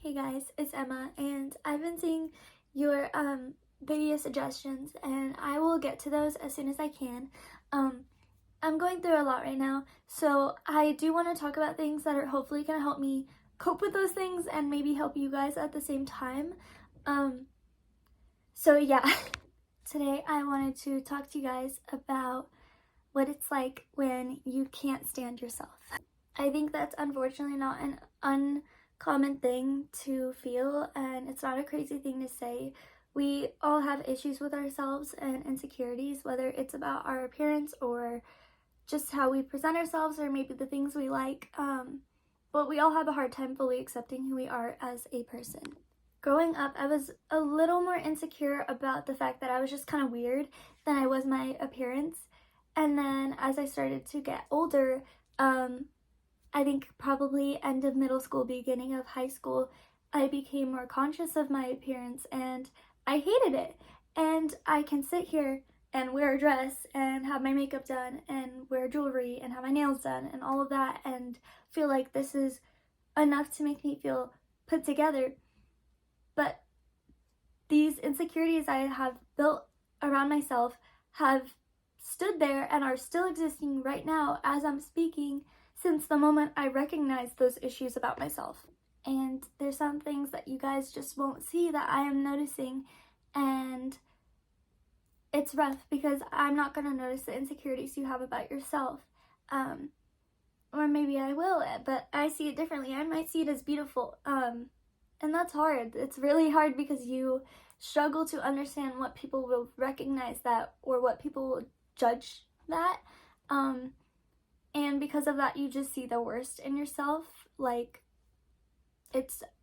Hey guys, it's Emma, and I've been seeing your video suggestions, and I will get to those as soon as I can. I'm going through a lot right now, so I do want to talk about things that are hopefully going to help me cope with those things and maybe help you guys at the same time. So yeah, today I wanted to talk to you guys about what it's like when you can't stand yourself. I think that's unfortunately not an uncommon thing to feel, and it's not a crazy thing to say. We all have issues with ourselves and insecurities, whether it's about our appearance or just how we present ourselves or maybe the things we like. But we all have a hard time fully accepting who we are as a person. Growing up, I was a little more insecure about the fact that I was just kind of weird than I was my appearance. And then as I started to get older, I think probably end of middle school, beginning of high school, I became more conscious of my appearance and I hated it. And I can sit here and wear a dress and have my makeup done and wear jewelry and have my nails done and all of that and feel like this is enough to make me feel put together. But these insecurities I have built around myself have stood there and are still existing right now as I'm speaking since the moment I recognized those issues about myself. And there's some things that you guys just won't see that I am noticing, and it's rough because I'm not going to notice the insecurities you have about yourself. Or maybe I will, but I see it differently. I might see it as beautiful. And that's hard. It's really hard because you struggle to understand what people will recognize that or what people will judge that. And because of that, you just see the worst in yourself. Like,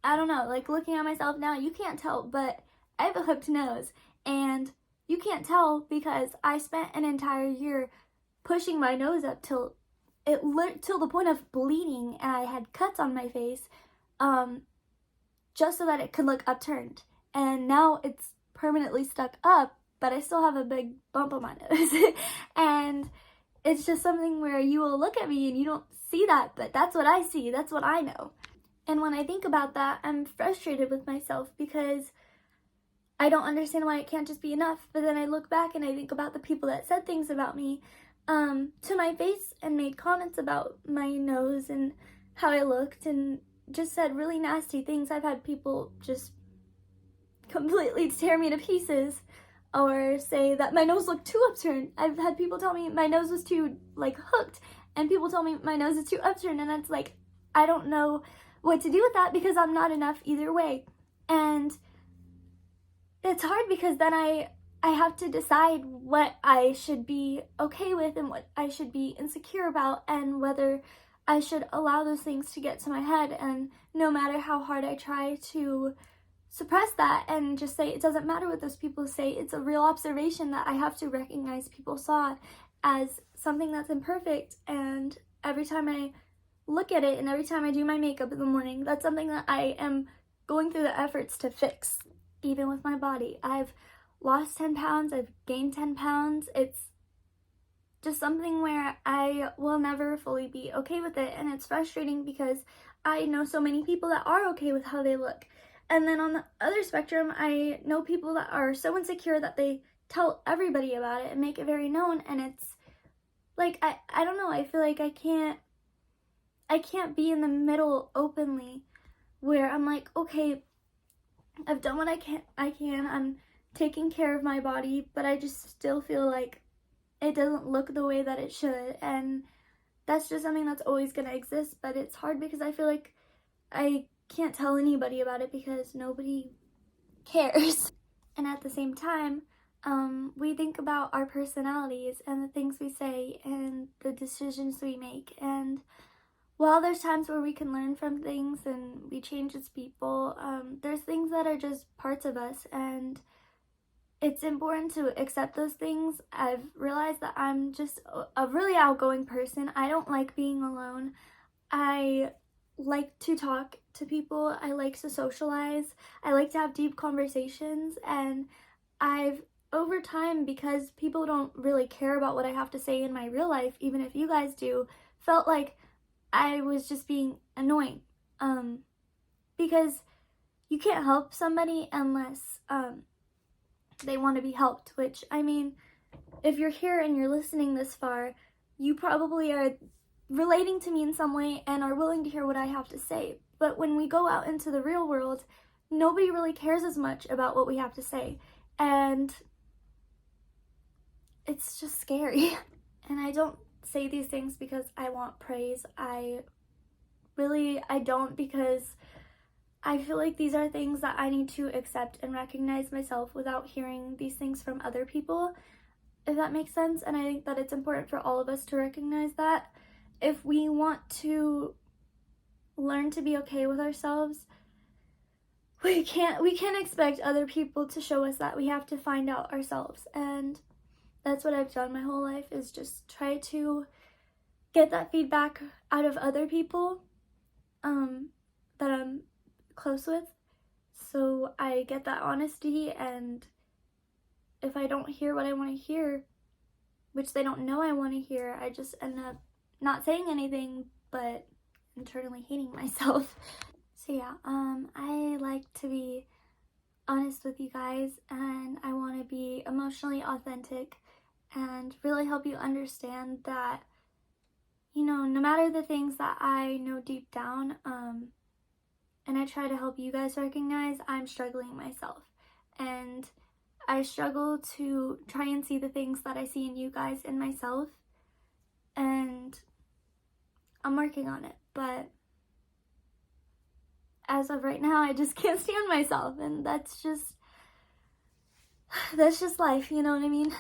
I don't know, like looking at myself now, you can't tell, but I have a hooked nose. And you can't tell because I spent an entire year pushing my nose up till the point of bleeding, and I had cuts on my face, just so that it could look upturned. And now it's permanently stuck up, but I still have a big bump on my nose. And it's just something where you will look at me and you don't see that, but that's what I see, that's what I know. And when I think about that, I'm frustrated with myself because I don't understand why it can't just be enough. But then I look back and I think about the people that said things about me to my face and made comments about my nose and how I looked and just said really nasty things. I've had people just completely tear me to pieces or say that my nose looked too upturned. I've had people tell me my nose was too hooked, and people tell me my nose is too upturned, and that's like, I don't know what to do with that because I'm not enough either way. And it's hard because then I have to decide what I should be okay with and what I should be insecure about, and whether I should allow those things to get to my head. And no matter how hard I try to suppress that and just say it doesn't matter what those people say, it's a real observation that I have to recognize people saw as something that's imperfect. And every time I look at it and every time I do my makeup in the morning, that's something that I am going through the efforts to fix. Even with my body, I've lost 10 pounds, I've gained 10 pounds. It's just something where I will never fully be okay with it, and it's frustrating because I know so many people that are okay with how they look. And then on the other spectrum, I know people that are so insecure that they tell everybody about it and make it very known. And it's like, I don't know, I feel like I can't be in the middle openly where I'm like, okay, I've done what I can, I'm taking care of my body, but I just still feel like it doesn't look the way that it should. And that's just something that's always going to exist. But it's hard because I feel like I can't tell anybody about it because nobody cares. And at the same time, we think about our personalities and the things we say and the decisions we make. And while there's times where we can learn from things and we change as people, there's things that are just parts of us, and it's important to accept those things. I've realized that I'm just a really outgoing person. I don't like being alone. I like to talk to people. I like to socialize. I like to have deep conversations. And I've, over time, because people don't really care about what I have to say in my real life, even if you guys do, felt like I was just being annoying. Because you can't help somebody unless they want to be helped, which, I mean, if you're here and you're listening this far, you probably are relating to me in some way and are willing to hear what I have to say. But when we go out into the real world, nobody really cares as much about what we have to say. And it's just scary. And I don't say these things because I want praise. I don't, because I feel like these are things that I need to accept and recognize myself without hearing these things from other people, if that makes sense. And I think that it's important for all of us to recognize that. If we want to learn to be okay with ourselves, we can't expect other people to show us that. We have to find out ourselves. And that's what I've done my whole life, is just try to get that feedback out of other people that I'm close with. So I get that honesty, and if I don't hear what I want to hear, which they don't know I want to hear, I just end up not saying anything, but internally hating myself. So yeah, I like to be honest with you guys, and I want to be emotionally authentic and really help you understand that, you know, no matter the things that I know deep down, and I try to help you guys recognize, I'm struggling myself. And I struggle to try and see the things that I see in you guys in myself. And I'm working on it. But as of right now, I just can't stand myself. And that's just life, you know what I mean?